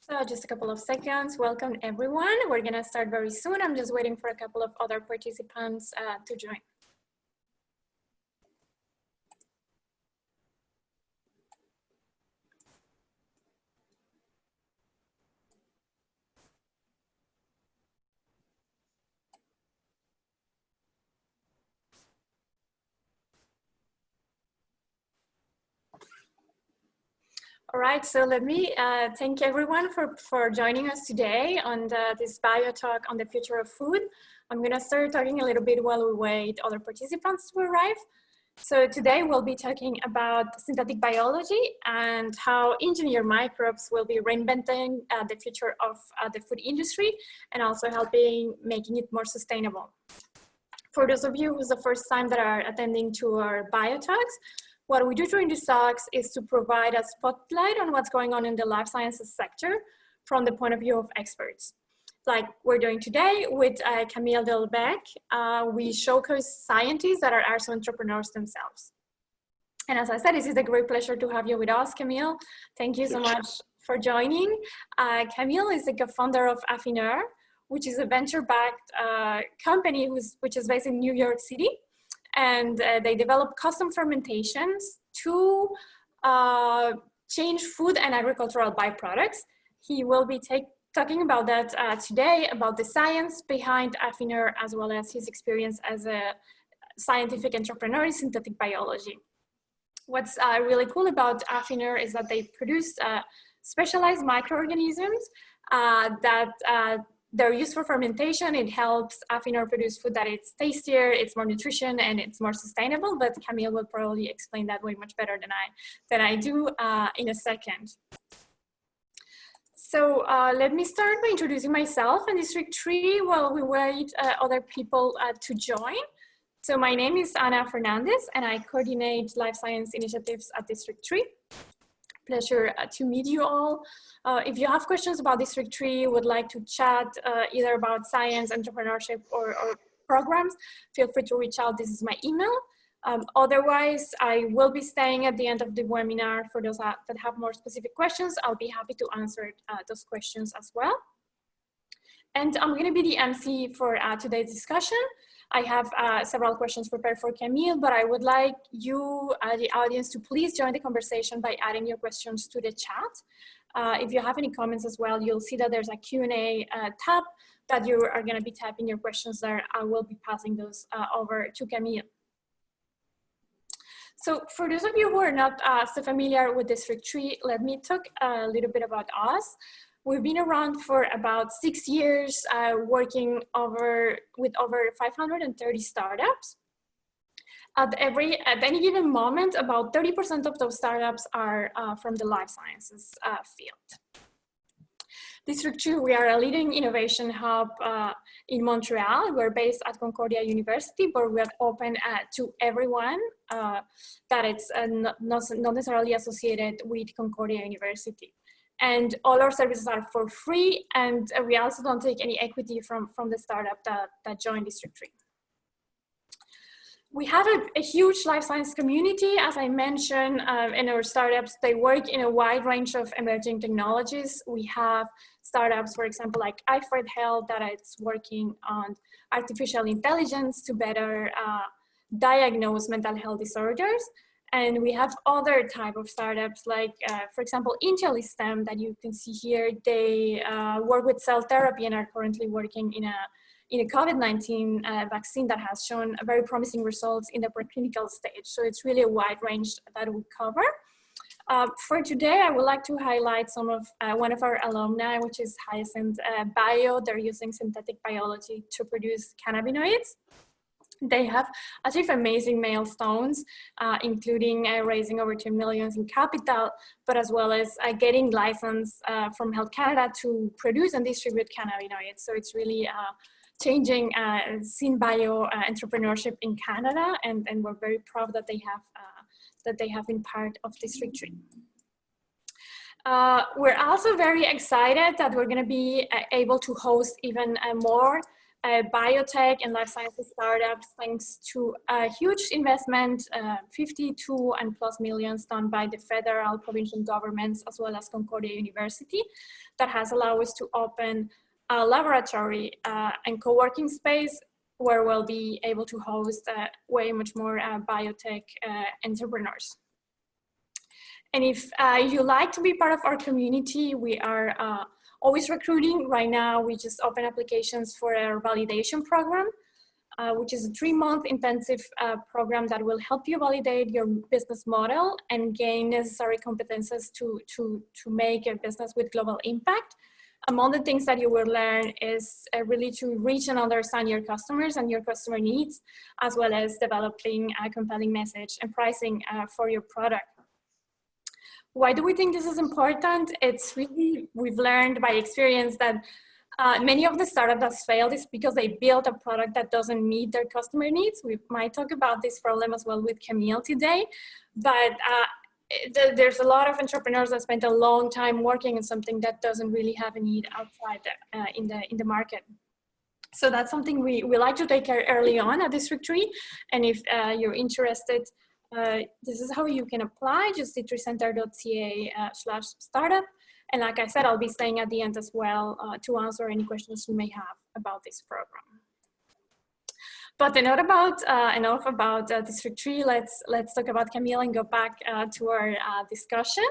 So just a couple of seconds. Welcome everyone. We're gonna start very soon. I'm just waiting for a couple of other participants to join. All right, so let me thank everyone for joining us today on this Biotalk on the future of food. I'm gonna start talking a little bit while we wait other participants to arrive. So today we'll be talking about synthetic biology and how engineered microbes will be reinventing the future of the food industry and also helping making it more sustainable. For those of you who's the first time that are attending to our Biotalks, what we do during these talks is to provide a spotlight on what's going on in the life sciences sector from the point of view of experts. Like we're doing today with Camille Delebecque, we showcase scientists that are also entrepreneurs themselves. And as I said, this is a great pleasure to have you with us, Camille. Thank you so much for joining. Camille is the co-founder of Afineur, which is a venture-backed company which is based in New York City. And they develop custom fermentations to change food and agricultural byproducts. He will be talking about that today, about the science behind Afineur, as well as his experience as a scientific entrepreneur in synthetic biology. What's really cool about Afineur is that they produce specialized microorganisms that they're used for fermentation. It helps Afineur produce food that it's tastier, it's more nutrition, and it's more sustainable. But Camille will probably explain that way much better than I do in a second. So let me start by introducing myself and District 3 while we wait other people to join. So my name is Ana Fernandez, and I coordinate life science initiatives at District 3. Pleasure to meet you all. If you have questions about District 3, would like to chat either about science, entrepreneurship, or programs, feel free to reach out. This is my email. Otherwise, I will be staying at the end of the webinar for those that have more specific questions. I'll be happy to answer those questions as well. And I'm going to be the MC for today's discussion. I have several questions prepared for Camille, but I would like you, the audience, to please join the conversation by adding your questions to the chat. If you have any comments as well, you'll see that there's a Q&A tab that you are going to be typing your questions there. I will be passing those over to Camille. So for those of you who are not so familiar with District 3, let me talk a little bit about us. We've been around for about 6 years, working with over 530 startups. At any given moment, about 30% of those startups are from the life sciences field. District 2, we are a leading innovation hub in Montreal. We're based at Concordia University, but we are open to everyone that it's not necessarily associated with Concordia University. And all our services are for free, and we also don't take any equity from the startup that joined District 3. We have a huge life science community, as I mentioned, in our startups. They work in a wide range of emerging technologies. We have startups, for example, like iFred Health, that is working on artificial intelligence to better diagnose mental health disorders. And we have other type of startups like, for example, IntelliStem that you can see here. They work with cell therapy and are currently working in a COVID-19 vaccine that has shown very promising results in the preclinical stage. So it's really a wide range that we cover. For today, I would like to highlight some of one of our alumni, which is hyacinthbio. They're using synthetic biology to produce cannabinoids. They have achieved amazing milestones, including raising over $2 million in capital, but as well as getting license from Health Canada to produce and distribute cannabinoids. So it's really changing synbio entrepreneurship in Canada, and we're very proud that they have been part of District 3. We're also very excited that we're going to be able to host even more biotech and life sciences startups thanks to a huge investment, 52 and plus millions done by the federal, provincial governments, as well as Concordia University, that has allowed us to open a laboratory and co-working space where we'll be able to host way much more biotech entrepreneurs. And if you like to be part of our community, we are always recruiting. Right now, we just open applications for our validation program, which is a 3-month intensive program that will help you validate your business model and gain necessary competences to make a business with global impact. Among the things that you will learn is really to reach and understand your customers and your customer needs, as well as developing a compelling message and pricing for your product. Why do we think this is important? It's really, we've learned by experience that many of the startups that failed is because they built a product that doesn't meet their customer needs. We might talk about this problem as well with Camille today, but there's a lot of entrepreneurs that spent a long time working on something that doesn't really have a need outside in the market. So that's something we like to take care early on at District 3. And if you're interested, this is how you can apply, just d3center.ca/startup. And like I said, I'll be staying at the end as well to answer any questions you may have about this program. But enough about District 3. Let's talk about Camille and go back to our discussion.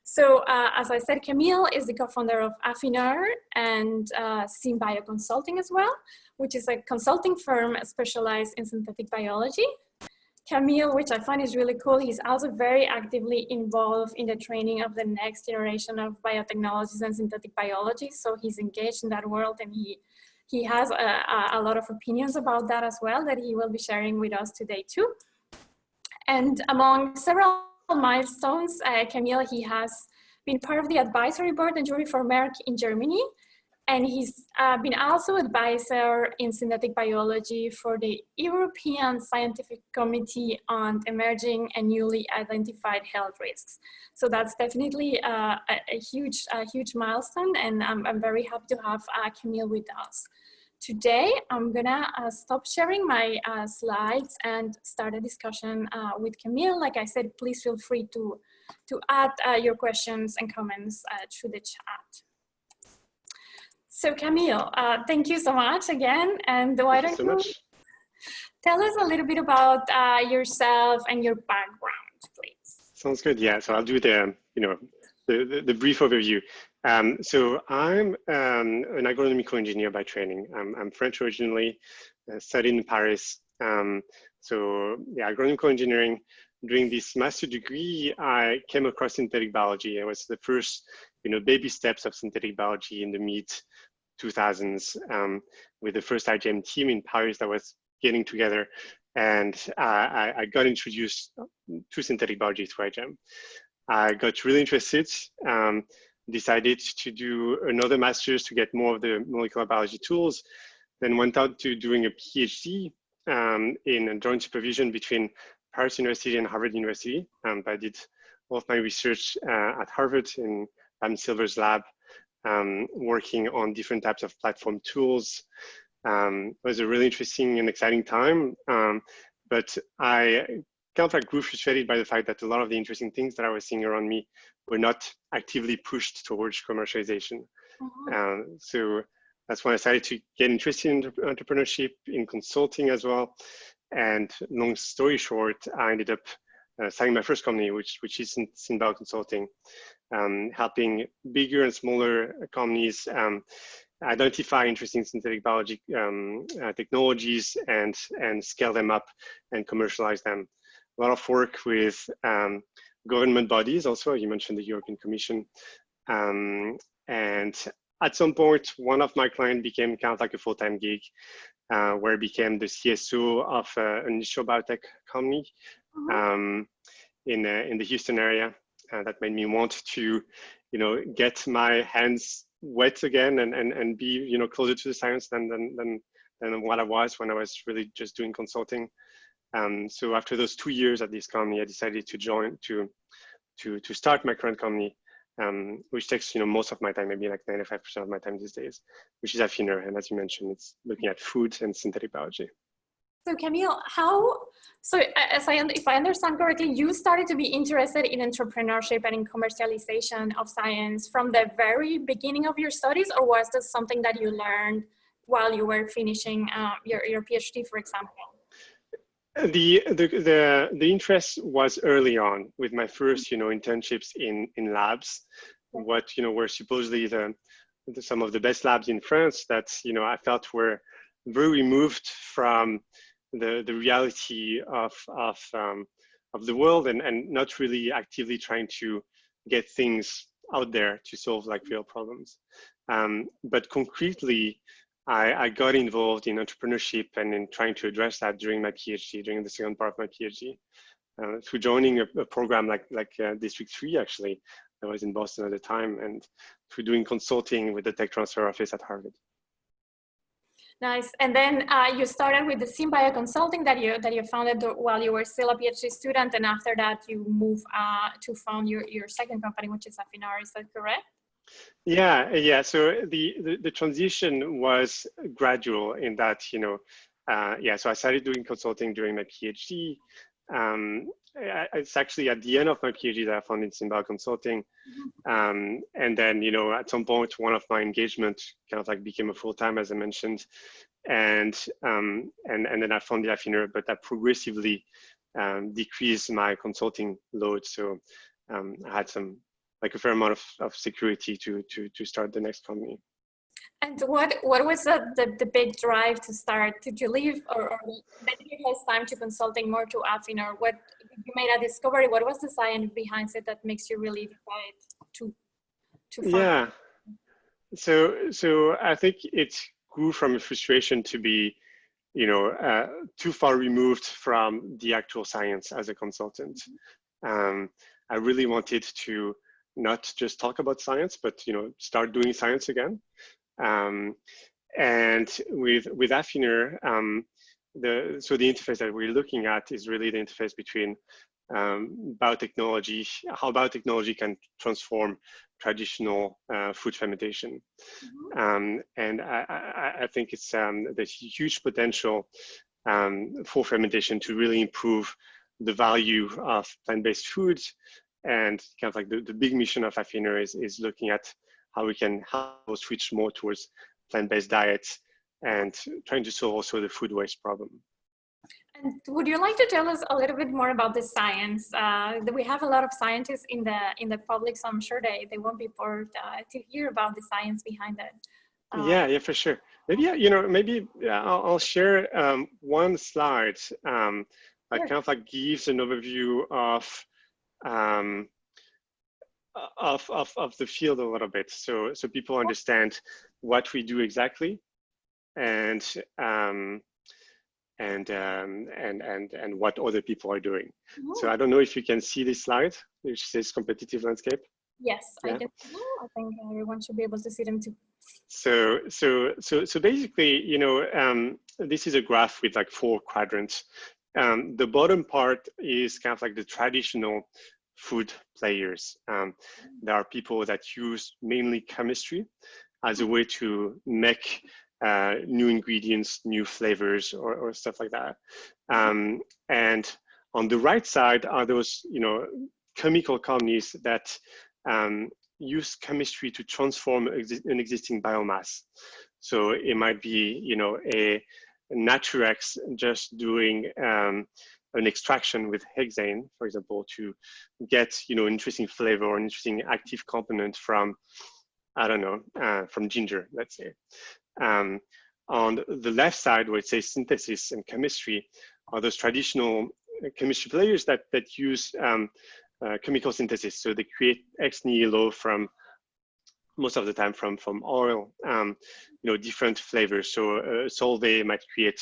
So as I said, Camille is the co-founder of Afineur and headquartered Consulting as well, which is a consulting firm specialized in synthetic biology. Camille, which I find is really cool, he's also very actively involved in the training of the next generation of biotechnologies and synthetic biology. So he's engaged in that world, and he has a lot of opinions about that as well that he will be sharing with us today too. And among several milestones, Camille, he has been part of the advisory board and jury for Merck in Germany. And he's been also advisor in synthetic biology for the European Scientific Committee on Emerging and Newly Identified Health Risks. So that's definitely a huge milestone, and I'm very happy to have Camille with us. Today, I'm gonna stop sharing my slides and start a discussion with Camille. Like I said, please feel free to add your questions and comments through the chat. So Camille, thank you so much again. And why don't you tell us a little bit about yourself and your background, please? Sounds good. Yeah. So I'll do the brief overview. So I'm an agronomical engineer by training. I'm French originally, studied in Paris. So yeah, agronomical engineering. During this master degree, I came across synthetic biology. It was the first, baby steps of synthetic biology in the mid-2000s with the first IGM team in Paris that was getting together. And I got introduced to synthetic biology through IGM. I got really interested, decided to do another master's to get more of the molecular biology tools, then went out to doing a PhD in a joint supervision between Paris University and Harvard University. I did all of my research at Harvard in Pam Silver's lab, working on different types of platform tools. It was a really interesting and exciting time, but I kind of grew frustrated by the fact that a lot of the interesting things that I was seeing around me were not actively pushed towards commercialization. So that's when I started to get interested in entrepreneurship, in consulting as well. And long story short, I ended up starting my first company, which is headquartered Consulting, helping bigger and smaller companies identify interesting synthetic biology technologies and scale them up and commercialize them. A lot of work with government bodies also. You mentioned the European Commission. And at some point, one of my clients became kind of like a full-time gig, where I became the CSO of an initial biotech company in the Houston area. That made me want to, get my hands wet again and be, closer to the science than what I was when I was really just doing consulting. So after those 2 years at this company, I decided to join to start my current company, which takes most of my time, maybe like 95% of my time these days, which is Afineur. And as you mentioned, it's looking at food and synthetic biology. So Camille, if I understand correctly, you started to be interested in entrepreneurship and in commercialization of science from the very beginning of your studies, or was this something that you learned while you were finishing your PhD, for example? The interest was early on with my first internships in labs, what were supposedly some of the best labs in France that I felt were very removed from the reality of the world and not really actively trying to get things out there to solve like real problems. But concretely, I got involved in entrepreneurship and in trying to address that during my PhD, during the second part of my PhD, through joining a program like District 3 actually, that was in Boston at the time, and through doing consulting with the tech transfer office at Harvard. Nice. And then you started with the hyacinthbio consulting that you founded while you were still a PhD student, and after that you moved to found your second company, which is Afineur. Is that correct? Yeah. So the transition was gradual in that so I started doing consulting during my PhD. It's actually at the end of my PhD that I founded hyacinthbio consulting. And then, at some point, one of my engagements kind of like became a full-time, as I mentioned. And then I founded Afineur, but that progressively decreased my consulting load. So I had a fair amount of security to start the next company. And what was the big drive to start? Did you leave or dedicated less time to consulting, more to Afineur? What you made a discovery? What was the science behind it that makes you really decide to fund? Yeah. So I think it grew from a frustration to be, too far removed from the actual science as a consultant. I really wanted to not just talk about science, but start doing science again. And with Afineur, the interface that we're looking at is really the interface between biotechnology, how biotechnology can transform traditional food fermentation. And I think it's there's huge potential for fermentation to really improve the value of plant-based foods. And kind of like the big mission of Afineur is looking at how we can help switch more towards plant-based diets and trying to solve also the food waste problem. And would you like to tell us a little bit more about the science? We have a lot of scientists in the public, so I'm sure they won't be bored to hear about the science behind it. Yeah, for sure. Maybe I'll share one slide that kind of like gives an overview of the field a little bit, so people understand what we do exactly, and what other people are doing. So I don't know if you can see this slide, which says competitive landscape. Yes, yeah. I can. I think everyone should be able to see them too. So basically, this is a graph with like 4 quadrants. The bottom part is kind of like the traditional food players. There are people that use mainly chemistry as a way to make new ingredients, new flavors, or stuff like that. And on the right side are those, chemical companies that use chemistry to transform an existing biomass. So it might be, a Naturex just doing an extraction with hexane, for example, to get, an interesting flavor or an interesting active component from, I don't know, from ginger, let's say. On the left side, where it says synthesis and chemistry, are those traditional chemistry players that use chemical synthesis. So they create ex nihilo from, most of the time from oil, different flavors. So Solvay might create,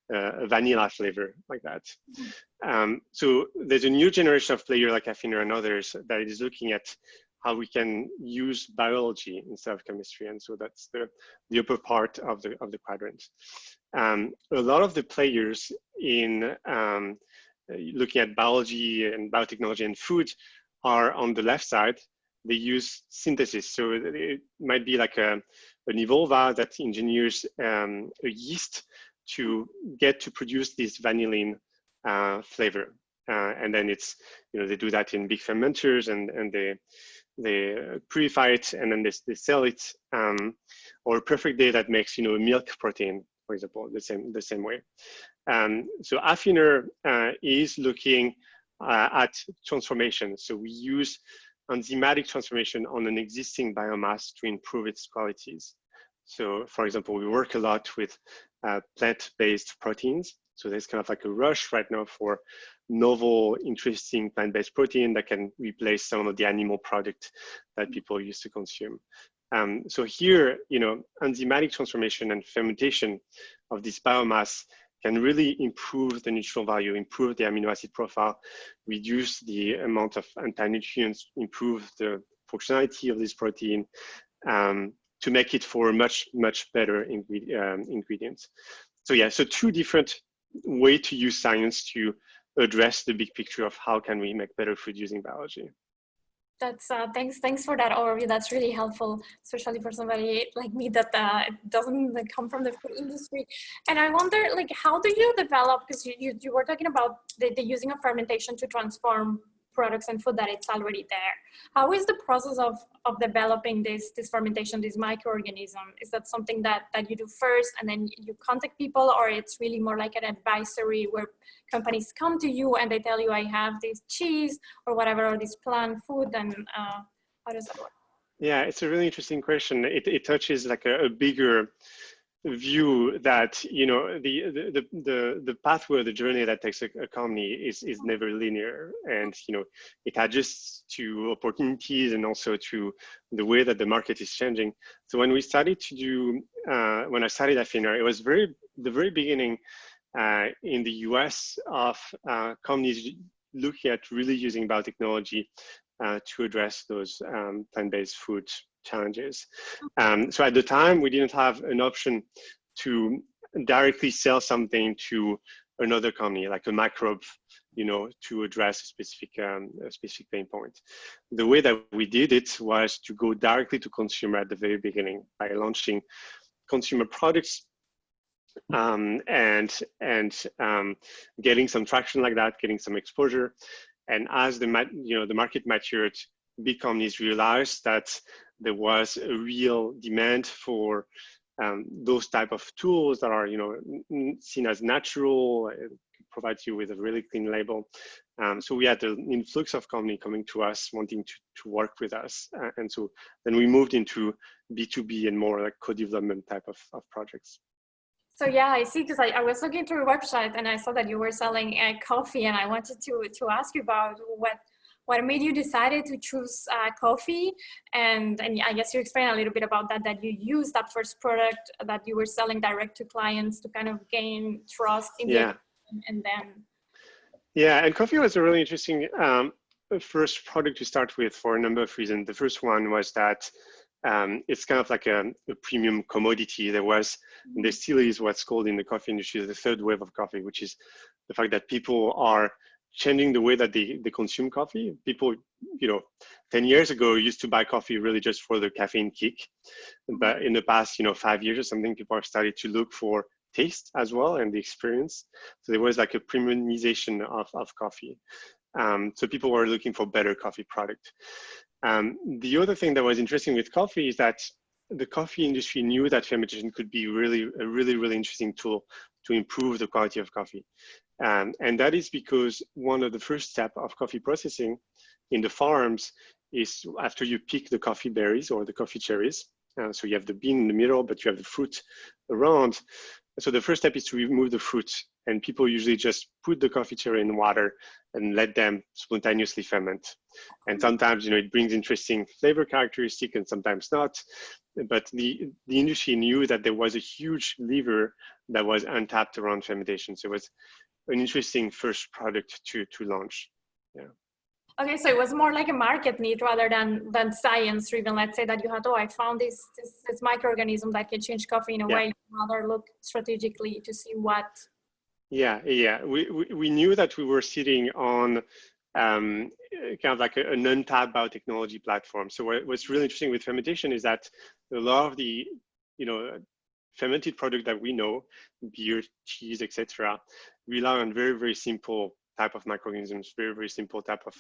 a vanilla flavor like that. So there's a new generation of player like Afineur and others that is looking at how we can use biology instead of chemistry. And so that's the upper part of the quadrant. A lot of the players in looking at biology and biotechnology and food are on the left side. they use synthesis. So it might be like an evolva that engineers a yeast to get to produce this vanillin flavor. And then it's, they do that in big fermenters, and they purify it, and then they sell it. Or a perfect day that makes, milk protein, for example, the same way. So Afineur is looking at transformation. So we use enzymatic transformation on an existing biomass to improve its qualities. So for example, we work a lot with plant-based proteins. So there's kind of like a rush right now for novel, interesting plant-based protein that can replace some of the animal product that people used to consume. So here, enzymatic transformation and fermentation of this biomass can really improve the nutritional value, improve the amino acid profile, reduce the amount of anti-nutrients, improve the functionality of this protein, to make it for much, much better ingredients. So yeah, so two different ways to use science to address the big picture of how can we make better food using biology. That's thanks for that overview. That's really helpful, especially for somebody like me that doesn't come from the food industry. And I wonder, like, how do you develop? Because you were talking about the using of fermentation to transform products and food that it's already there. How is the process of developing this fermentation, this microorganism? Is that something that you do first and then you contact people, or it's really more like an advisory where companies come to you and they tell you, I have this cheese or whatever, or this plant food, and how does that work? Yeah, it's a really interesting question. It touches like a bigger view that the pathway, the journey that takes a company is never linear, and it adjusts to opportunities and also to the way that the market is changing. So when we started to do when I started Afineur, it was the very beginning in the US of companies looking at really using biotechnology to address those plant-based food challenges. So at the time, we didn't have an option to directly sell something to another company, like a microbe, to address a specific pain point. The way that we did it was to go directly to consumer at the very beginning by launching consumer products and getting some traction like that, getting some exposure. And as the market matured, big companies realized that there was a real demand for those type of tools that are seen as natural, provide you with a really clean label. So we had an influx of company coming to us wanting to work with us, and so then we moved into B2B and more like co-development type of projects. So yeah, I see, because I was looking through your website and I saw that you were selling coffee, and I wanted to ask you about what made you decided to choose coffee, and I guess you explained a little bit about that you used that first product that you were selling direct to clients to kind of gain trust in the and then. Yeah, and coffee was a really interesting first product to start with for a number of reasons. The first one was that it's kind of like a premium commodity. There still is what's called in the coffee industry the third wave of coffee, which is the fact that people are changing the way that they consume coffee. People, 10 years ago used to buy coffee really just for the caffeine kick. But in the past, 5 years or something, people have started to look for taste as well and the experience. So there was like a premiumization of coffee. So people were looking for better coffee product. The other thing that was interesting with coffee is that the coffee industry knew that fermentation could be a really interesting tool to improve the quality of coffee. And that is because one of the first steps of coffee processing in the farms is after you pick the coffee berries or the coffee cherries. So you have the bean in the middle, but you have the fruit around. So the first step is to remove the fruit, and people usually just put the coffee cherry in water and let them spontaneously ferment. And sometimes, it brings interesting flavor characteristic and sometimes not. But the industry knew that there was a huge lever that was untapped around fermentation. So it was an interesting first product to launch. Yeah. Okay, so it was more like a market need rather than science driven. Let's say that you had, I found this microorganism that can change coffee in a way. Rather look strategically to see what. Yeah. We knew that we were sitting on kind of like an untapped biotechnology platform. So what's really interesting with fermentation is that a lot of the, fermented product that we know, beer, cheese, etc., rely on very, very simple type of microorganisms, very, very simple type of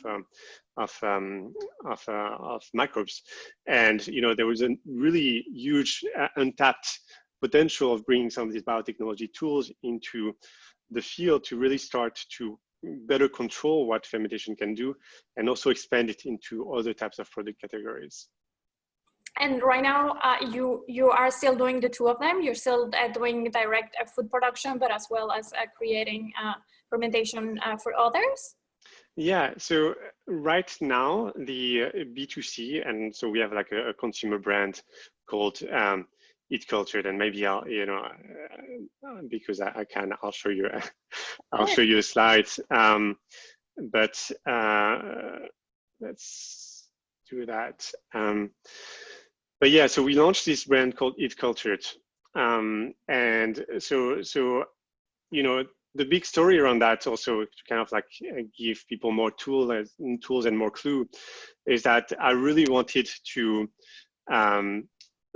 microbes. And, there was a really huge untapped potential of bringing some of these biotechnology tools into the field to really start to better control what fermentation can do and also expand it into other types of product categories. And right now, you are still doing the two of them. You're still doing direct food production, but as well as creating fermentation for others? Yeah, so right now, the B2C, and so we have like a consumer brand called headquartered, and maybe I'll, because I can, I'll show you, I'll show you a slide. But let's do that. But yeah, so we launched this brand called headquartered, and so the big story around that, also to kind of like give people more tools and more clue, is that I really wanted to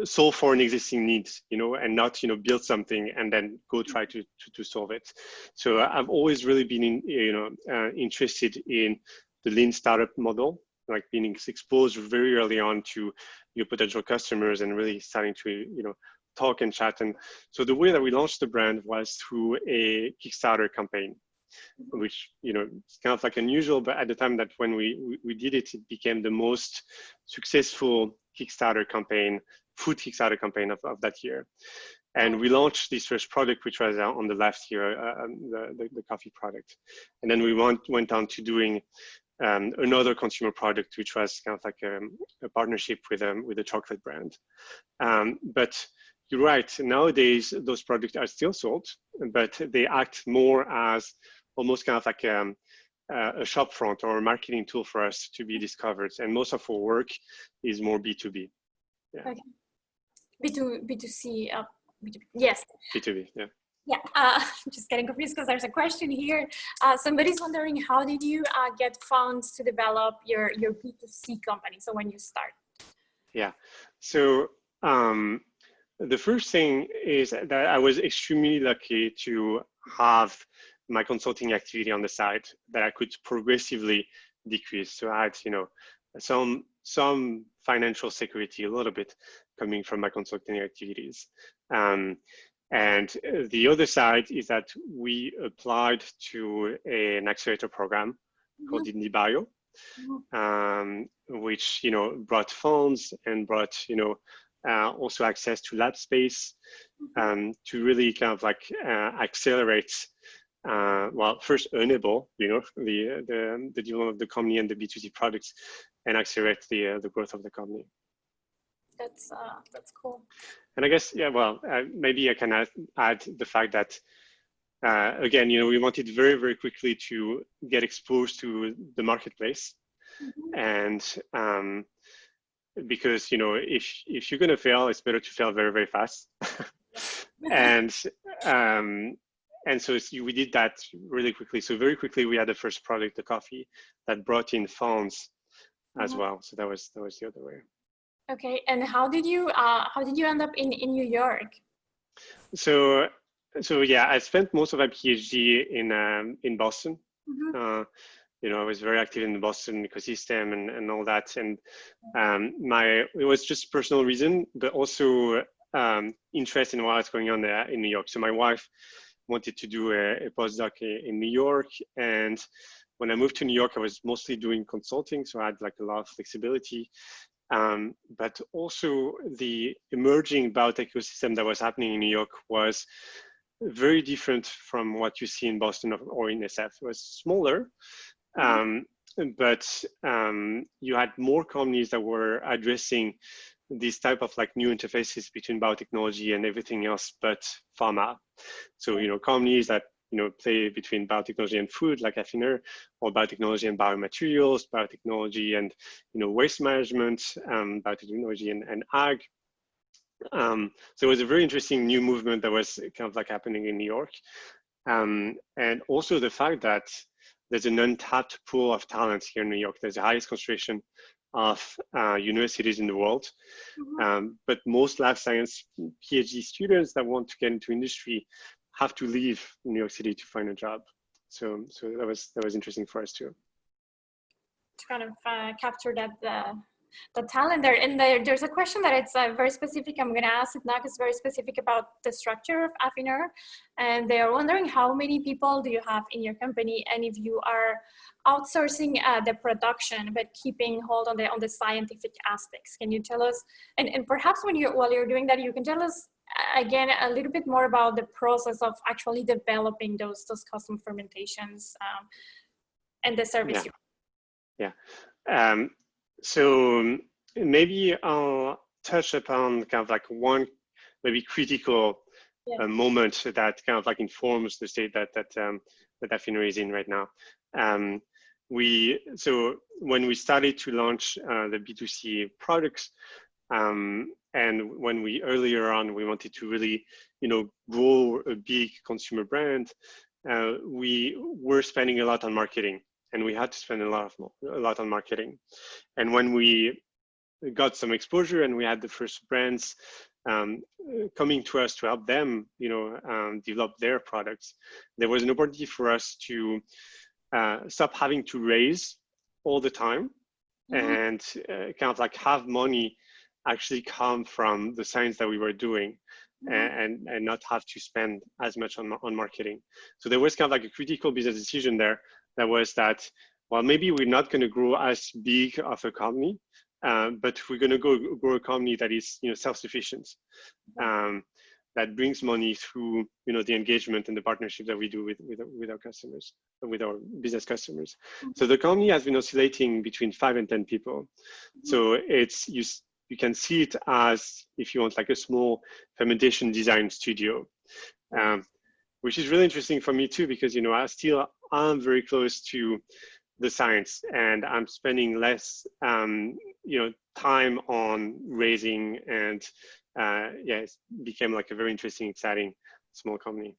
solve for an existing need, and not build something and then go try to solve it. So I've always really been interested in the lean startup model, like being exposed very early on to your potential customers and really starting to talk and chat. And so the way that we launched the brand was through a Kickstarter campaign, which it's kind of like unusual, but at the time that when we did it, it became the most successful Kickstarter campaign, food Kickstarter campaign of that year. And we launched this first product, which was on the left here, the coffee product. And then we went on to doing another consumer product, which was kind of like a partnership with a chocolate brand. But you're right, nowadays those products are still sold, but they act more as almost kind of like a shop front or a marketing tool for us to be discovered. And most of our work is more B2B. Yeah. Okay. B2C, B2B. Yes. B2B, yeah. Yeah, just getting confused because there's a question here. Somebody's wondering, how did you get funds to develop your B2C company? So when you start. Yeah, so the first thing is that I was extremely lucky to have my consulting activity on the side that I could progressively decrease. So I had, some financial security, a little bit coming from my consulting activities. And the other side is that we applied to an accelerator program called D3 Biotalk, which brought funds and brought also access to lab space to really kind of like accelerate. Well, first enable the development of the company and the B2C products, and accelerate the growth of the company. That's cool. And I guess, yeah, well, maybe I can add the fact that, again, we wanted very, very quickly to get exposed to the marketplace. And because, if you're going to fail, it's better to fail very, very fast. And so we did that really quickly. So very quickly, we had the first product, the coffee, that brought in funds as well. So that was the other way. Okay, and how did you end up in New York? So yeah, I spent most of my PhD in Boston. I was very active in the Boston ecosystem and all that. And it was just personal reason, but also interest in what's going on there in New York. So my wife wanted to do a postdoc in New York, and when I moved to New York, I was mostly doing consulting, so I had like a lot of flexibility. But also the emerging biotech ecosystem that was happening in New York was very different from what you see in Boston or in SF. It was smaller, but you had more companies that were addressing this type of like new interfaces between biotechnology and everything else but pharma. So, companies that play between biotechnology and food, like Afineur, or biotechnology and biomaterials, biotechnology and waste management, biotechnology and ag. So it was a very interesting new movement that was kind of like happening in New York, and also the fact that there's an untapped pool of talents here in New York. There's the highest concentration of universities in the world. But most life science PhD students that want to get into industry have to leave New York City to find a job. So that was interesting for us too. To kind of capture that the talent there. And there's a question that it's very specific. I'm going to ask it now. It's very specific about the structure of Afineur, and they are wondering how many people do you have in your company, and if you are outsourcing the production but keeping hold on the scientific aspects. Can you tell us? And perhaps while you're doing that, you can tell us again a little bit more about the process of actually developing those custom fermentations and the service. So maybe I'll touch upon kind of like one maybe critical moment that kind of like informs the state that Afineur is in right now. So when we started to launch the B2C products, and when earlier on we wanted to really grow a big consumer brand, we were spending a lot on marketing. And we had to spend a lot on marketing. And when we got some exposure and we had the first brands coming to us to help them, develop their products, there was an opportunity for us to stop having to raise all the time and kind of like have money actually come from the science that we were doing. And not have to spend as much on marketing. So there was kind of like a critical business decision there. That was that, well, maybe we're not going to grow as big of a company, but we're going to grow a company that is, self-sufficient, that brings money through, the engagement and the partnership that we do with our customers, with our business customers. So the company has been oscillating between 5 and 10 people. So you can see it as, if you want, like a small fermentation design studio, which is really interesting for me too, because, I'm very close to the science and I'm spending less, time on raising and, it became like a very interesting, exciting small company.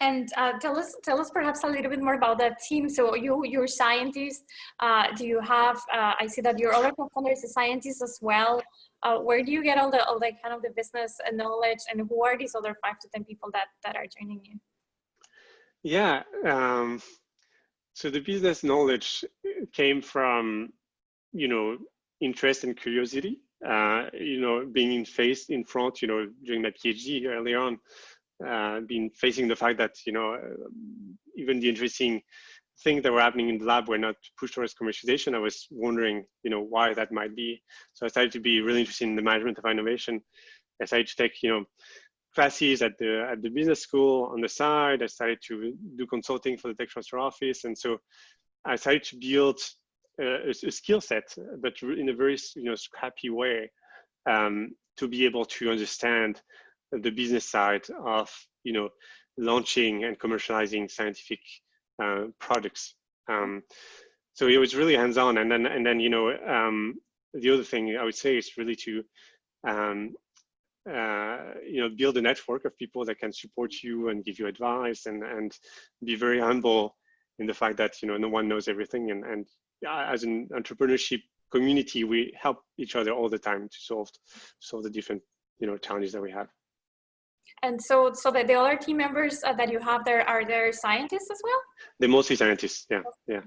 And tell us perhaps a little bit more about that team. So you're scientists. Do you have? I see that your other co-founder is a scientist as well. Where do you get all the kind of the business and knowledge, and who are these other 5 to 10 people that are joining you? Yeah. So the business knowledge came from, interest and curiosity. Being faced in front, during my PhD early on. Been facing the fact that even the interesting things that were happening in the lab were not pushed towards commercialization. I was wondering why that might be. So I started to be really interested in the management of innovation. I started to take classes at the business school on the side. I started to do consulting for the tech transfer office, and so I started to build a skill set, but in a very scrappy way, to be able to understand the business side of launching and commercializing scientific products. So it was really hands-on, and then the other thing I would say is really to build a network of people that can support you and give you advice, and be very humble in the fact that no one knows everything, and as an entrepreneurship community, we help each other all the time to solve the different challenges that we have. And so that the other team members that you have there, are there scientists as well? They're mostly scientists. Yeah.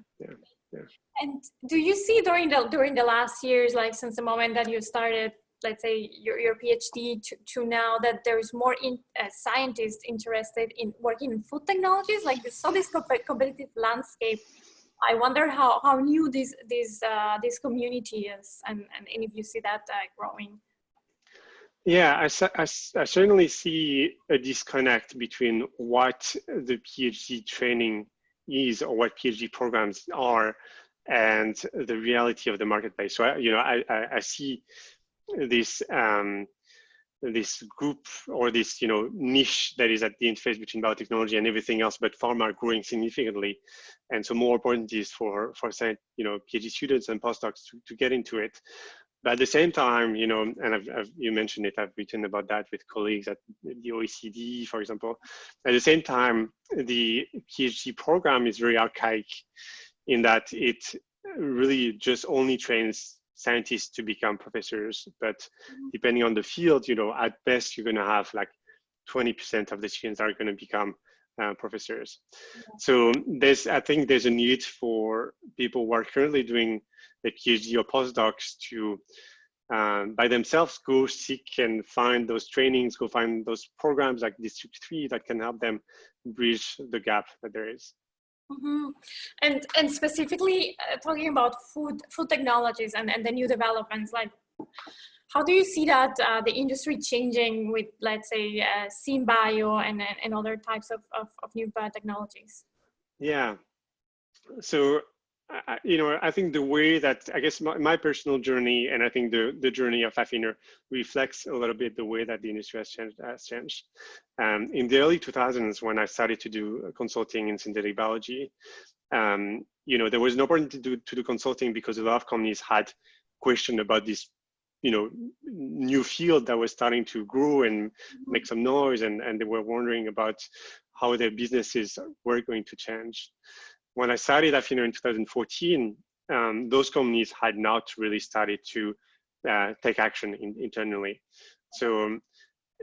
And do you see during the last years, like since the moment that you started, let's say your PhD to now, that there's more scientists interested in working in food technologies? Like you saw this competitive landscape. I wonder how new this community is, and if you see that growing. Yeah, I certainly see a disconnect between what the PhD training is, or what PhD programs are, and the reality of the marketplace. So I see this this group, or this niche that is at the interface between biotechnology and everything else, but pharma growing significantly, and so more opportunities for PhD students and postdocs to get into it. But at the same time, you know, and you mentioned it, I've written about that with colleagues at the OECD, for example. At the same time, the PhD program is very archaic in that it really just only trains scientists to become professors. But depending on the field, you know, at best, you're going to have like 20% of the students are going to become professors. So I think there's a need for people who are currently doing the PhD or postdocs to by themselves go seek and find those trainings, go find those programs like D3 that can help them bridge the gap that there is. Mm-hmm. And specifically talking about food technologies and the new developments, like how do you see that the industry changing with, let's say, synbio and other types of new biotechnologies? Yeah, so you know, I think the way that, I guess my personal journey, and I think the journey of Afineur reflects a little bit the way that the industry has changed. In the early 2000s, when I started to do consulting in synthetic biology, you know, there was no point to do consulting because a lot of companies had questioned about this, you know, new field that was starting to grow and make some noise, and they were wondering about how their businesses were going to change. When I started Afineur in 2014, those companies had not really started to take action internally. So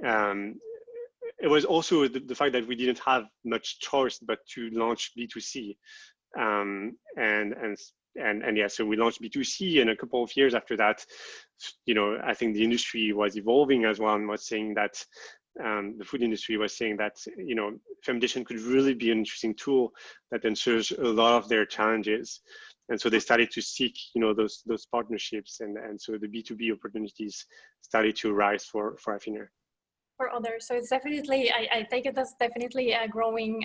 it was also the fact that we didn't have much choice but to launch B2C. And yeah, so we launched B2C, and a couple of years after that, you know, I think the industry was evolving as well and was saying that the food industry was saying that, you know, fermentation could really be an interesting tool that answers a lot of their challenges. And so they started to seek, you know, those partnerships, and so the B2B opportunities started to rise for Afineur. For others, so it's definitely, I take it as definitely a growing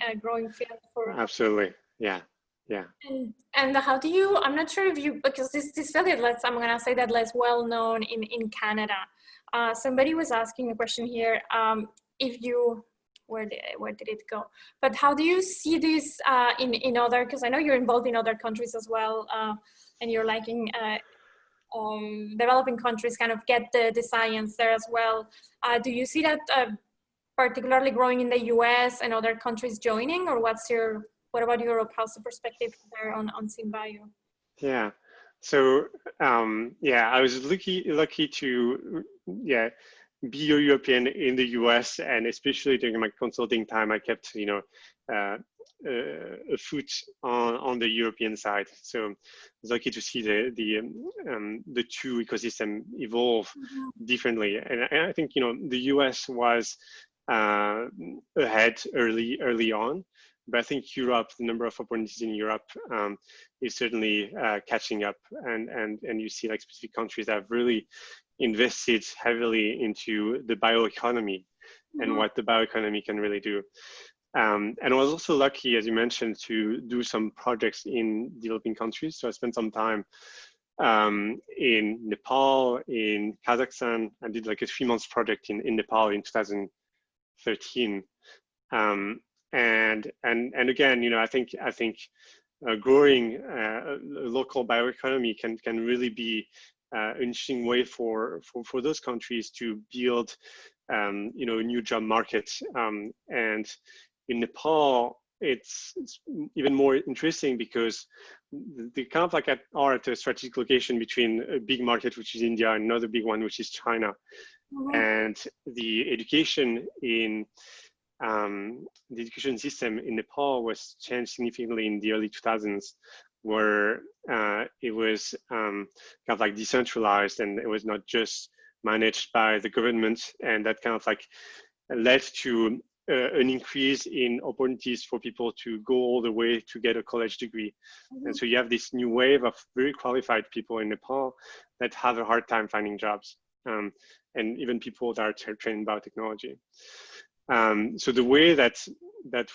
field for. Absolutely, yeah. Yeah. And how do you, I'm not sure if you, because this field is less, I'm going to say that less well known in Canada. Somebody was asking a question here, if you, where did it go? But how do you see this in other, because I know you're involved in other countries as well, and you're liking developing countries kind of get the science there as well. Do you see that particularly growing in the US and other countries joining, or what about Europe? How's the perspective there on synbio? Yeah, so yeah, I was lucky to be a European in the US, and especially during my consulting time, I kept, you know, a foot on the European side. So I was lucky to see the two ecosystem evolve differently, and I think, you know, the US was ahead early on. But I think Europe, the number of opportunities in Europe is certainly catching up, and you see like specific countries that have really invested heavily into the bioeconomy and what the bioeconomy can really do. And I was also lucky, as you mentioned, to do some projects in developing countries. So I spent some time in Nepal, in Kazakhstan. I did like a 3-month project in Nepal in 2013. And again, you know, I think growing local bioeconomy can really be an interesting way for those countries to build, you know, new job markets. And in Nepal, it's even more interesting because they kind of like are at a strategic location between a big market, which is India, and another big one, which is China. And the education the education system in Nepal was changed significantly in the early 2000s, where it was kind of like decentralized, and it was not just managed by the government, and that kind of like led to an increase in opportunities for people to go all the way to get a college degree. And so you have this new wave of very qualified people in Nepal that have a hard time finding jobs, and even people that are trained in biotechnology. So the way that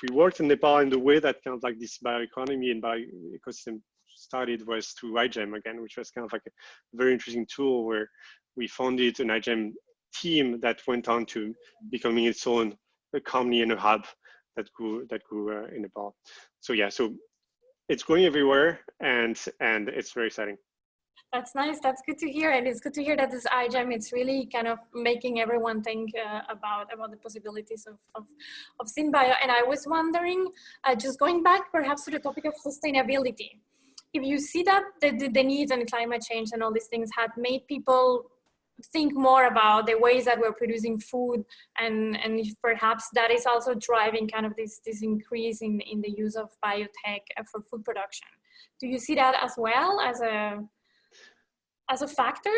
we worked in Nepal, and the way that kind of like this bioeconomy and bioecosystem started, was through iGEM again, which was kind of like a very interesting tool where we founded an iGEM team that went on to becoming its own company and a hub that grew in Nepal. So yeah, so it's growing everywhere, and it's very exciting. That's nice. That's good to hear. And it's good to hear that this iGEM, it's really kind of making everyone think about the possibilities of synbio. And I was wondering, just going back perhaps to the topic of sustainability, if you see that the needs and climate change and all these things had made people think more about the ways that we're producing food, and if perhaps that is also driving kind of this increase in the use of biotech for food production. Do you see that as well as a factor?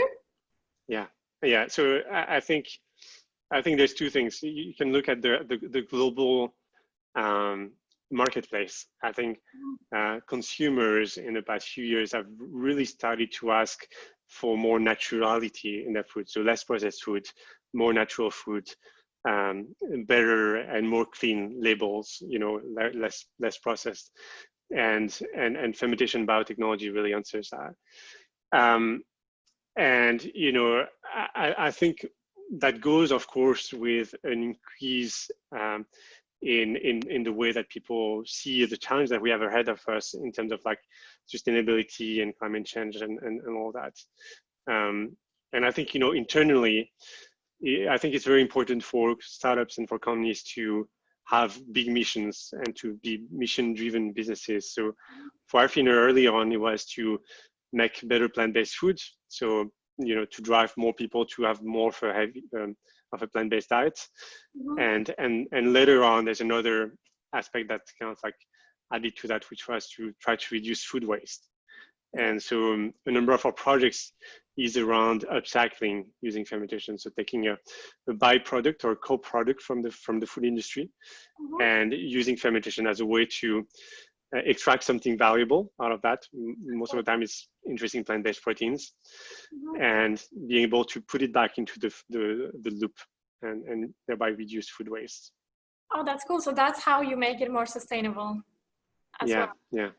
Yeah, yeah. So I think there's two things. You can look at the global marketplace. I think consumers in the past few years have really started to ask for more naturality in their food. So less processed food, more natural food, better and more clean labels, you know, less processed. And fermentation biotechnology really answers that. And, you know, I think that goes, of course, with an increase in the way that people see the challenge that we have ahead of us in terms of like sustainability and climate change and all that. And I think, you know, internally, I think it's very important for startups and for companies to have big missions and to be mission-driven businesses. So for Afineur early on, it was to make better plant-based food. So, you know, to drive more people to have more of a plant-based diet. Mm-hmm. And later on, there's another aspect that kind of like added to that, which was to try to reduce food waste. And so a number of our projects is around upcycling using fermentation. So taking a byproduct or co-product from the food industry, mm-hmm. and using fermentation as a way to extract something valuable out of that. Most of the time it's interesting plant-based proteins, mm-hmm. and being able to put it back into the loop and thereby reduce food waste. Oh, that's cool. So that's how you make it more sustainable as well. Yeah.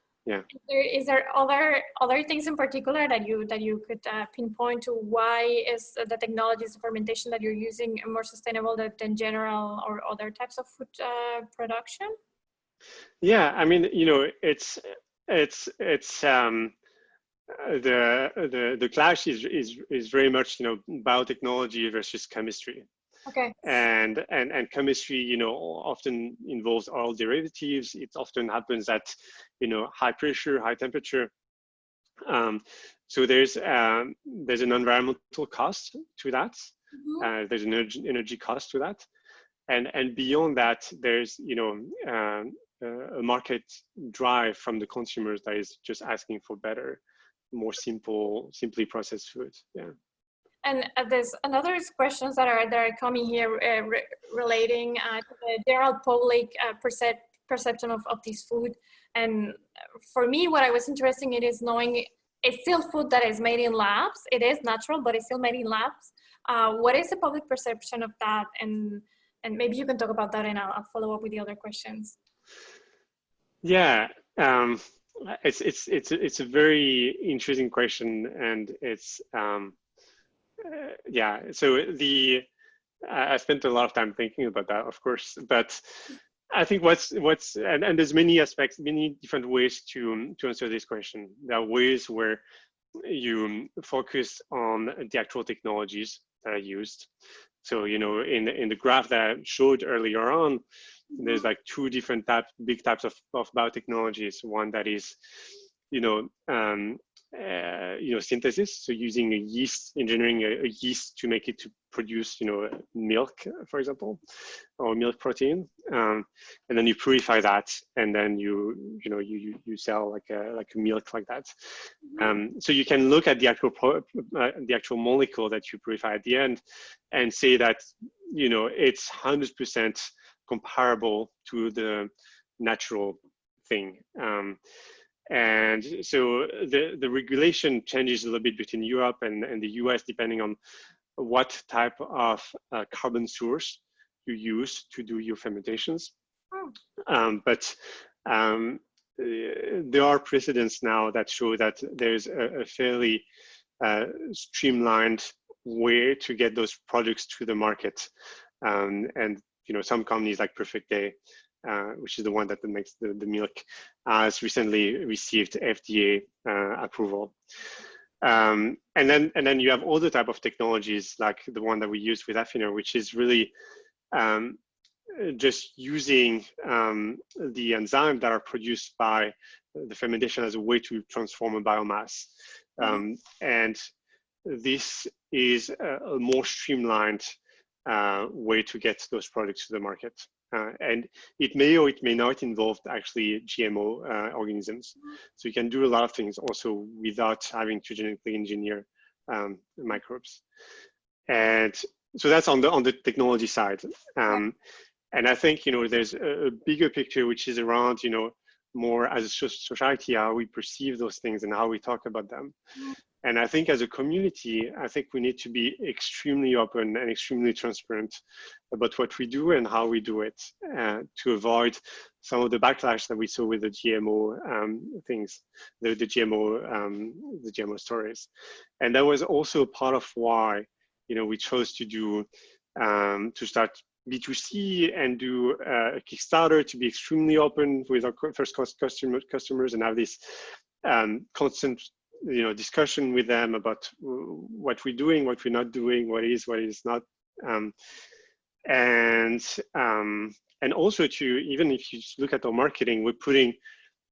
Is there other things in particular that you could pinpoint to why is the technologies of fermentation that you're using more sustainable than general or other types of food production? Yeah, I mean, you know, it's the clash is very much, you know, biotechnology versus chemistry. Okay. And chemistry, you know, often involves oil derivatives. It often happens at, you know, high pressure, high temperature. So there's an environmental cost to that. Mm-hmm. There's an energy cost to that, and beyond that, there's, you know, a market drive from the consumers that is just asking for better, more simply processed food. Yeah. And there's another questions that are coming here relating to the general public perception of this food. And for me, what I was interested in is knowing it's still food that is made in labs. It is natural, but it's still made in labs. What is the public perception of that? And maybe you can talk about that, and I'll follow up with the other questions. Yeah. It's a very interesting question, and it's yeah. So I spent a lot of time thinking about that, of course, but I think and there's many aspects, many different ways to answer this question. There are ways where you focus on the actual technologies that are used. So, you know, in the graph that I showed earlier on, there's like two different big types of biotechnologies. One that is, you know, synthesis. So using engineering a yeast to make it to produce, you know, milk, for example, or milk protein, and then you purify that, and then you sell like a milk like that. So you can look at the actual molecule that you purify at the end, and say that, you know, it's 100% comparable to the natural thing. And so the regulation changes a little bit between Europe and the US, depending on what type of carbon source you use to do your fermentations. But there are precedents now that show that there's a fairly streamlined way to get those products to the market. And, you know, some companies like Perfect Day, which is the one that makes the milk, has recently received FDA approval. And then you have other type of technologies like the one that we use with Afineur, which is really just using the enzymes that are produced by the fermentation as a way to transform a biomass. And this is a more streamlined way to get those products to the market. And it may or it may not involve actually GMO organisms. So you can do a lot of things also without having to genetically engineer microbes. And so that's on the technology side. And I think, there's a bigger picture, which is around, more as a society, how we perceive those things and how we talk about them. And I think as a community, I think we need to be extremely open and extremely transparent about what we do and how we do it to avoid some of the backlash that we saw with the GMO things, the GMO stories. And that was also part of why, we chose to do, to start B2C and do a Kickstarter to be extremely open with our first customers and have this constant discussion with them about what we're doing, what we're not doing, what is not, and also to, even if you look at our marketing, we're putting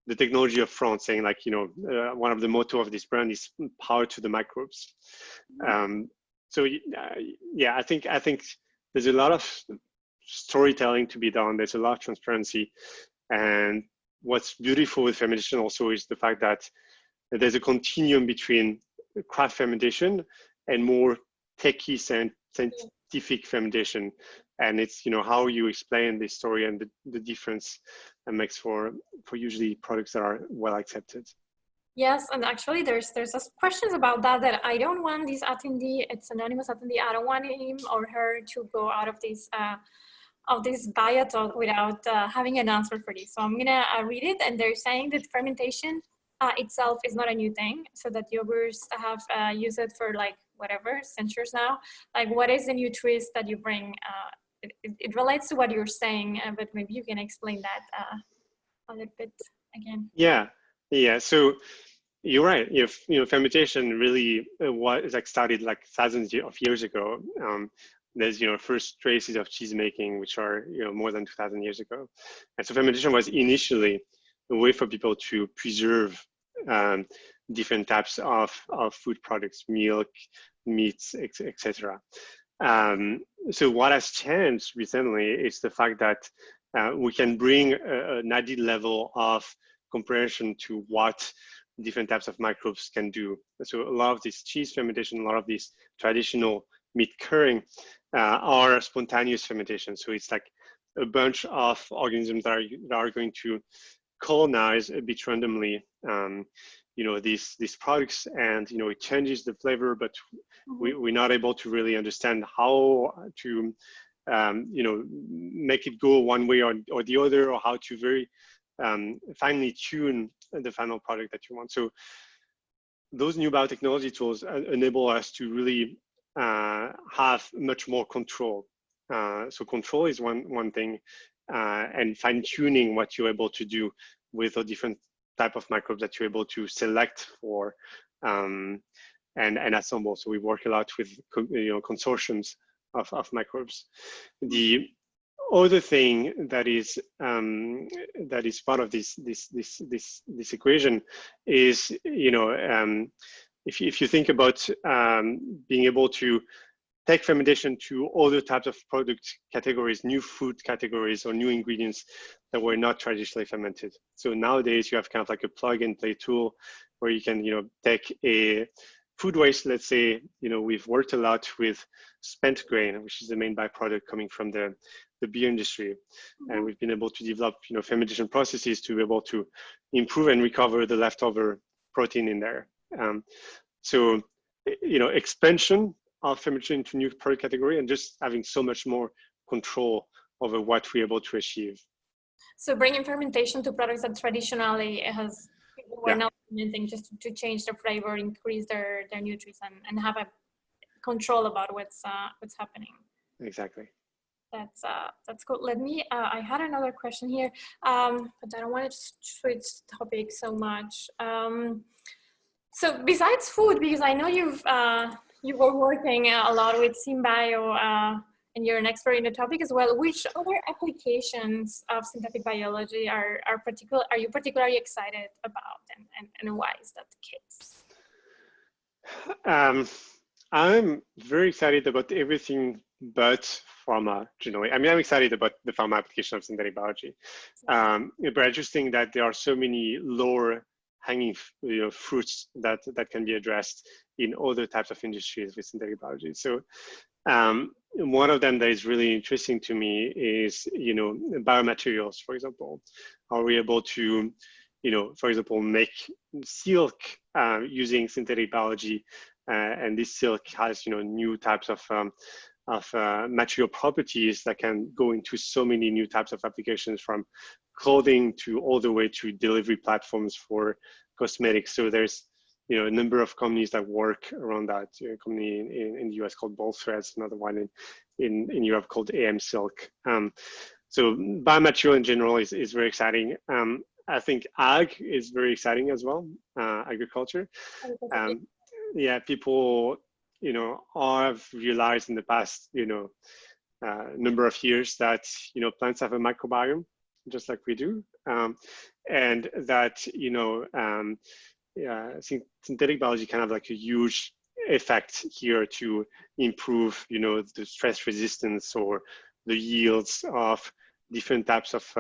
the technology up front, saying like, one of the motto of this brand is power to the microbes. So yeah, I think there's a lot of storytelling to be done. There's a lot of transparency, and what's beautiful with fermentation also is the fact that there's a continuum between craft fermentation and more techie scientific fermentation. And it's, how you explain this story and the difference that makes for usually products that are well accepted. Yes, and actually there's questions about that I don't want this attendee, it's anonymous attendee, I don't want him or her to go out of this Biotalk without having an answer for this. So I'm gonna read it, and they're saying that fermentation itself is not a new thing, so that yogurts have used it for like whatever centuries now. Like, what is the new twist that you bring? It relates to what you're saying, but maybe you can explain that a little bit again. Yeah. So you're right. Fermentation really started like thousands of years ago. There's first traces of cheese making, which are more than 2,000 years ago, and so fermentation was initially a way for people to preserve different types of food products, milk, meats, etc. So what has changed recently is the fact that we can bring an added level of comprehension to what different types of microbes can do. So a lot of this cheese fermentation, a lot of these traditional meat curing are spontaneous fermentation. So it's like a bunch of organisms that are going to colonize a bit randomly these products, and it changes the flavor, but we're not able to really understand how to make it go one way or the other, or how to very finely tune the final product that you want. So those new biotechnology tools enable us to really have much more control. So control is one thing, and fine tuning what you're able to do with a different type of microbes that you're able to select for and assemble. So we work a lot with consortiums of microbes. The other thing that is part of this equation is if you think about being able to take fermentation to other types of product categories, new food categories, or new ingredients that were not traditionally fermented. So nowadays you have kind of like a plug and play tool where you can, take a food waste. Let's say, we've worked a lot with spent grain, which is the main byproduct coming from the beer industry. And we've been able to develop, fermentation processes to be able to improve and recover the leftover protein in there. So, expansion of fermentation into new product category, and just having so much more control over what we're able to achieve. So bringing fermentation to products that traditionally people were not fermenting, just to change their flavor, increase their nutrients, and have a control about what's happening. Exactly. That's cool. Let me. I had another question here, but I don't want to switch topics so much. So besides food, because I know you were working a lot with SynBio, and you're an expert in the topic as well. Which other applications of synthetic biology are you particularly excited about, and why is that the case? I'm very excited about everything but pharma generally. I mean, I'm excited about the pharma application of synthetic biology, but I just think that there are so many lower hanging fruits that can be addressed in other types of industries with synthetic biology. So one of them that is really interesting to me is biomaterials, for example. Are we able to for example, make silk using synthetic biology, and this silk has new types of material properties that can go into so many new types of applications, from clothing to all the way to delivery platforms for cosmetics. So there's a number of companies that work around that. A company in the US called Ball Threads, another one in Europe called AM Silk. So biomaterial in general is very exciting. I think ag is very exciting as well, agriculture. Yeah, people, have realized in the past, number of years that, plants have a microbiome, just like we do. And that, synthetic biology can have like a huge effect here to improve, the stress resistance or the yields of different types of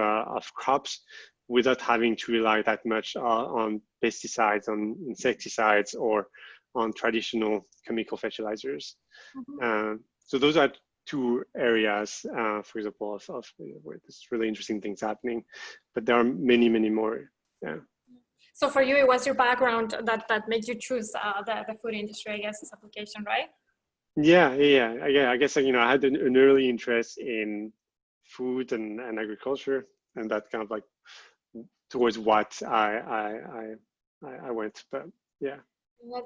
crops, without having to rely that much on pesticides, on insecticides, or on traditional chemical fertilizers. Mm-hmm. So those are two areas, for example, of where there's really interesting things happening, but there are many, many more. Yeah. So for you, it was your background that made you choose the food industry, I guess, as application, right? Yeah. I guess I had an early interest in food and agriculture, and that kind of like towards what I went. But yeah.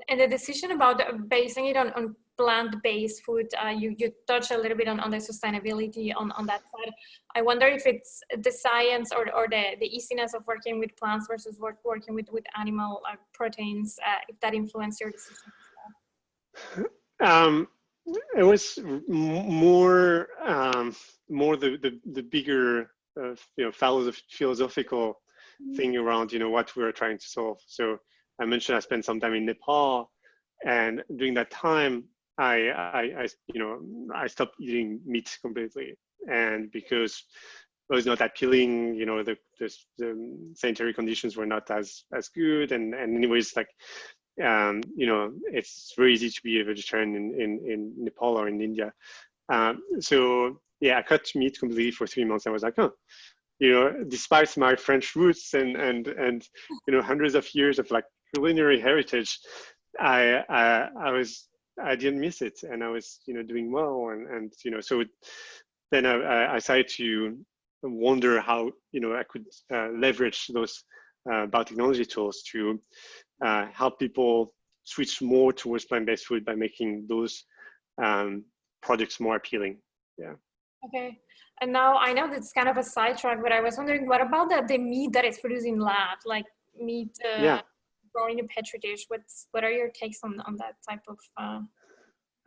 And the decision about basing it on plant-based food, you touched a little bit on the sustainability on that side. I wonder if it's the science or the easiness of working with plants versus working with animal proteins, if that influenced your decision as well. It was more the bigger philosophical thing around what we were trying to solve. So I mentioned I spent some time in Nepal, and during that time I stopped eating meat completely, and because it was not appealing, the sanitary conditions were not as good, and anyways, like it's very easy to be a vegetarian in Nepal or in India. So yeah, I cut meat completely for 3 months. I was like, despite my French roots and hundreds of years of like culinary heritage, I didn't miss it, and I was doing well, and so then I started to wonder how I could leverage those biotechnology tools to help people switch more towards plant-based food by making those products more appealing. Yeah. Okay. And now I know that's kind of a sidetrack, but I was wondering, what about the meat that is produced in lab, like meat grown in a petri dish? What are your takes on that type of?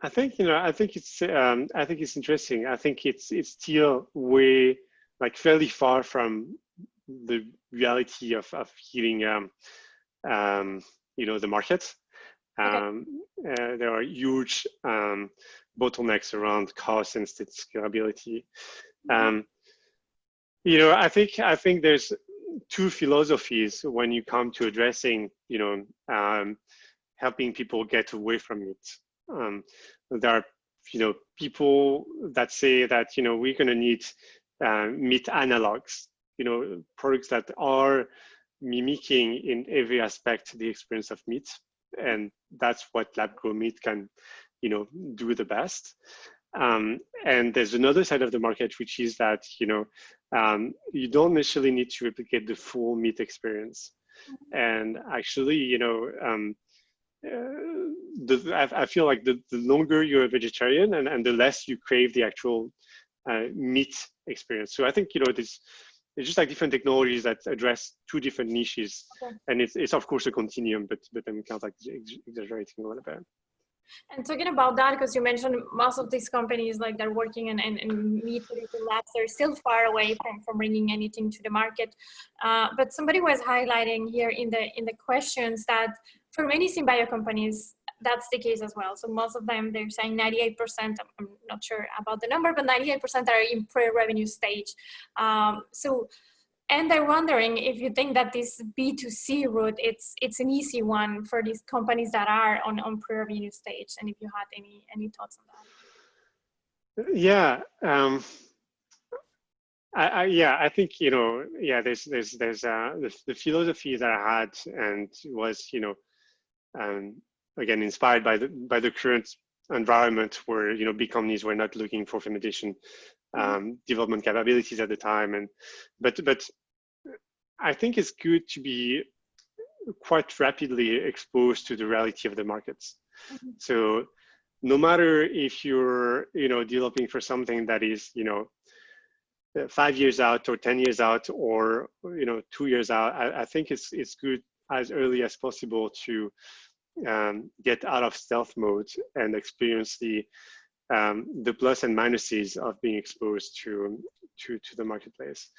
I think it's interesting. I think it's still way fairly far from the reality of hitting the market. Okay. There are huge bottlenecks around cost and scalability. I think there's two philosophies when you come to addressing, helping people get away from it. There are, people that say that, we're going to need meat analogues, products that are mimicking in every aspect the experience of meat. And that's what lab-grown meat can, do the best. And there's another side of the market, which is that, you don't necessarily need to replicate the full meat experience. And actually, I feel like the longer you're a vegetarian and the less you crave the actual meat experience. So I think, this it's just like different technologies that address two different niches. Okay. And it's of course a continuum, but I'm kind of like exaggerating a little bit. And talking about that, because you mentioned most of these companies, like they're working in meat labs, they're still far away from bringing anything to the market. But somebody was highlighting here in the questions that for many synbio companies, that's the case as well. So most of them, they're saying 98%, I'm not sure about the number, but 98% are in pre-revenue stage. And they're wondering if you think that this B2C route, it's an easy one for these companies that are on pre-revenue stage, and if you had any thoughts on that. Yeah, I think there's the philosophy that I had and was again inspired by the current environment where big companies were not looking for fermentation development capabilities at the time, but I think it's good to be quite rapidly exposed to the reality of the markets. Mm-hmm. So no matter if you're developing for something that is 5 years out or 10 years out or 2 years out, I think it's good as early as possible to get out of stealth mode and experience the plus and minuses of being exposed to the marketplace.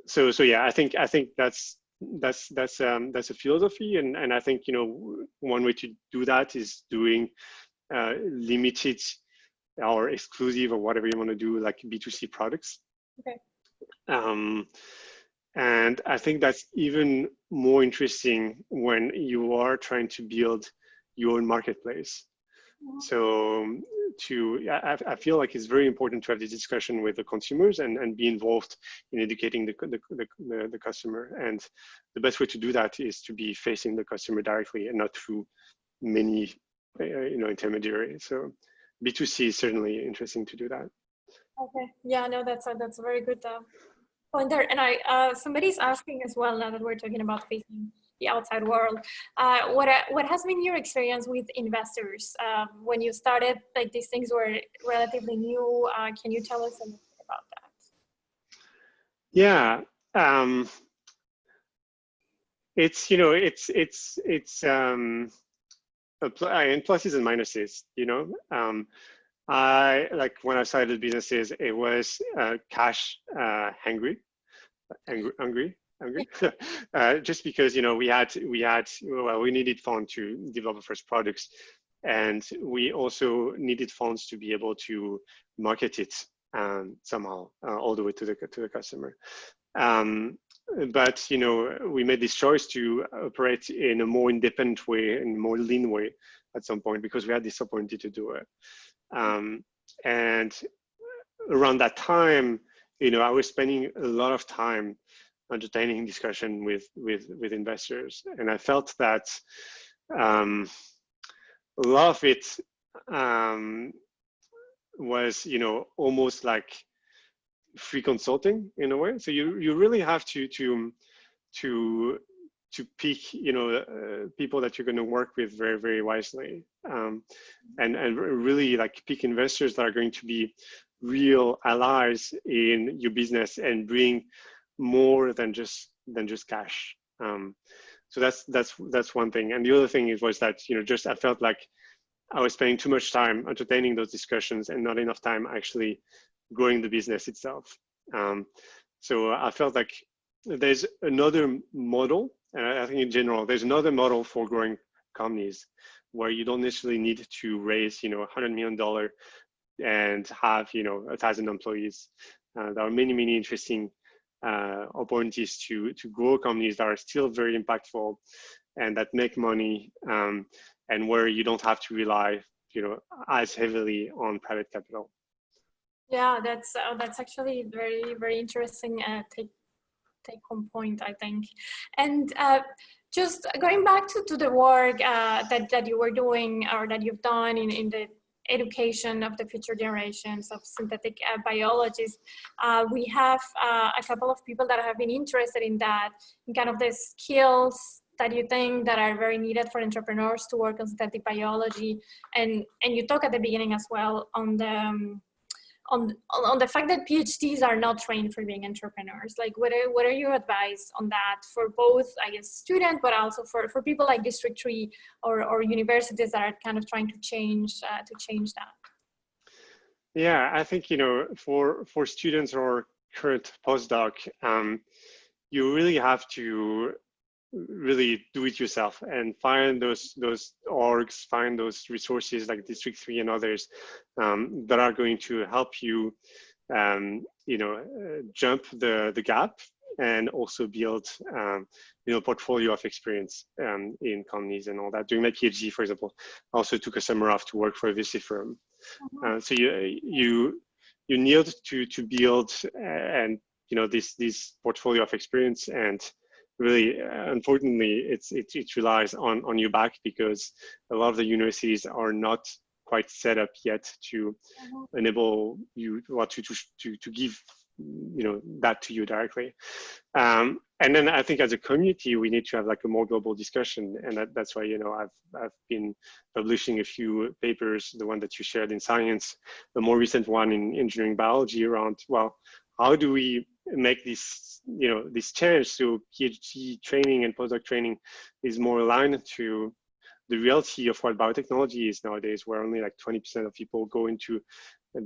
So yeah, I think that's a philosophy, and I think one way to do that is doing limited or exclusive or whatever you want to do, like B2C products. Okay. And I think that's even more interesting when you are trying to build your own marketplace. So I feel like it's very important to have this discussion with the consumers and be involved in educating the customer. And the best way to do that is to be facing the customer directly and not through many intermediaries. So B2C is certainly interesting to do that. Okay. Yeah, no, that's a very good point there. And somebody's asking as well, now that we're talking about facing the outside world, what has been your experience with investors when you started? Like, these things were relatively new. Can you tell us a little bit about that? Yeah, it's and pluses and minuses. I like when I started businesses, it was cash hungry. Just because we needed funds to develop the first products, and we also needed funds to be able to market it somehow all the way to the customer. But we made this choice to operate in a more independent way and more lean way at some point because we had this opportunity to do it. And around that time, I was spending a lot of time entertaining discussion with investors, and I felt that a lot of it was almost like free consulting in a way. So you really have to pick people that you're going to work with very, very wisely, and really like pick investors that are going to be real allies in your business and bring more than just cash. So that's one thing. And the other thing was that I felt like I was spending too much time entertaining those discussions and not enough time actually growing the business itself. So I felt like there's another model, and I think in general there's another model for growing companies where you don't necessarily need to raise $100 million and have 1,000 employees. There are many interesting opportunities to grow companies that are still very impactful and that make money, and where you don't have to rely as heavily on private capital. Yeah, that's actually very, very interesting take home point, I think. And just going back to the work that you were doing or that you've done in the education of the future generations of synthetic biologists, we have a couple of people that have been interested in that, in kind of the skills that you think that are very needed for entrepreneurs to work on synthetic biology. And you talk at the beginning as well on on the fact that PhDs are not trained for being entrepreneurs. Like, what are your advice on that for both, I guess, students, but also for people like District 3 or universities that are kind of trying to change that? Yeah, I think, for students or current postdoc, you really have to really do it yourself and find those orgs, find those resources like District 3 and others that are going to help you, jump the gap and also build, portfolio of experience in companies and all that. During my PhD, for example, I also took a summer off to work for a VC firm. So you need to build and this portfolio of experience, and really, unfortunately, it relies on your back, because a lot of the universities are not quite set up yet to enable you to give that to you directly. And then I think as a community, we need to have like a more global discussion, and that's why I've been publishing a few papers, the one that you shared in Science, the more recent one in engineering biology, around, well, how do we make this this change so PhD training and postdoc training is more aligned to the reality of what biotechnology is nowadays, where only like 20% of people go into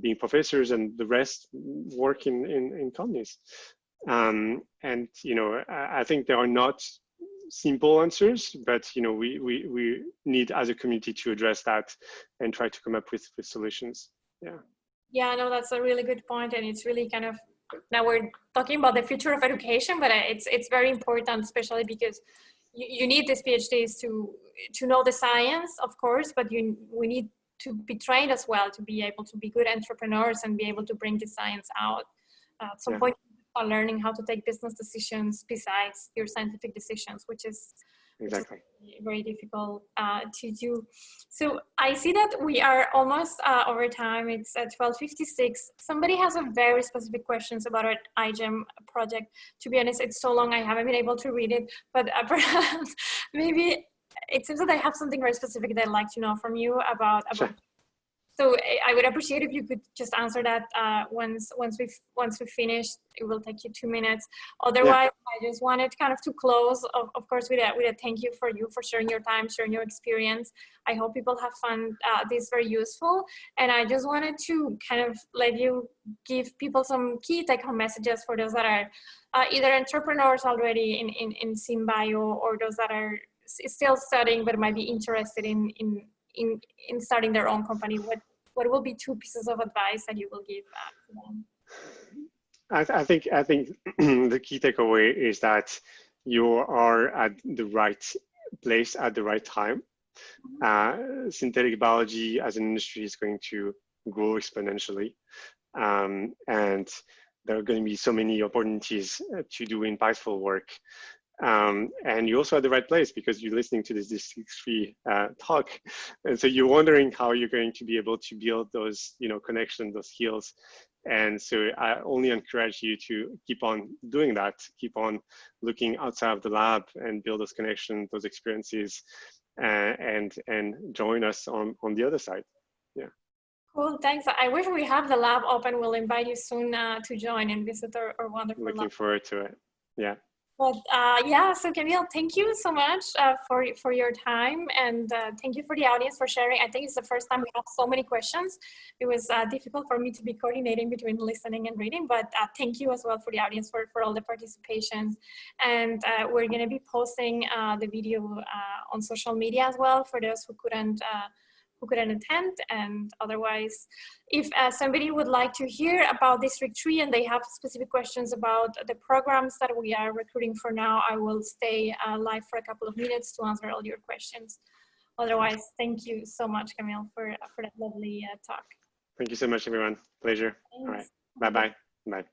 being professors and the rest work in companies. And I think there are not simple answers, but we need as a community to address that and try to come up with solutions. Yeah, no, that's a really good point, and it's really kind of, now we're talking about the future of education, but it's very important, especially because you need these PhDs to know the science, of course, but we need to be trained as well to be able to be good entrepreneurs and be able to bring the science out. At some point, on learning how to take business decisions besides your scientific decisions, which is exactly very difficult to do. So I see that we are almost over time. It's at 12:56. Somebody has a very specific questions about our iGEM project. To be honest, it's so long I haven't been able to read it, but perhaps maybe it seems that I have something very specific that I'd like to know from you about. Sure. So I would appreciate if you could just answer that once we finish. It will take you 2 minutes. Otherwise, I just wanted kind of to close, of course, with a thank you for sharing your time, sharing your experience. I hope people have found this very useful. And I just wanted to kind of let you give people some key take-home messages for those that are either entrepreneurs already in SynBio, or those that are still studying but might be interested in starting their own company. What will be 2 pieces of advice that you will give to them? I think the key takeaway is that you are at the right place at the right time. Synthetic biology as an industry is going to grow exponentially, and there are going to be so many opportunities to do impactful work. And you're also at the right place because you're listening to this D3 talk, and so you're wondering how you're going to be able to build those connections, those skills. And so I only encourage you to keep on doing that, keep on looking outside of the lab and build those connections, those experiences, and join us on the other side. Yeah. Cool, thanks. I wish we have the lab open. We'll invite you soon to join and visit our wonderful lab. Looking forward to it. Yeah. But so Camille, thank you so much for your time, and thank you for the audience for sharing. I think it's the first time we have so many questions. It was difficult for me to be coordinating between listening and reading, but thank you as well for the audience for all the participations. And we're going to be posting the video on social media as well for those who couldn't attend. And otherwise, if somebody would like to hear about District 3 and they have specific questions about the programs that we are recruiting for now, I will stay live for a couple of minutes to answer all your questions. Otherwise, thank you so much, Camille, for that lovely talk. Thank you so much, everyone. Pleasure. Thanks. All right. Bye-bye. Bye.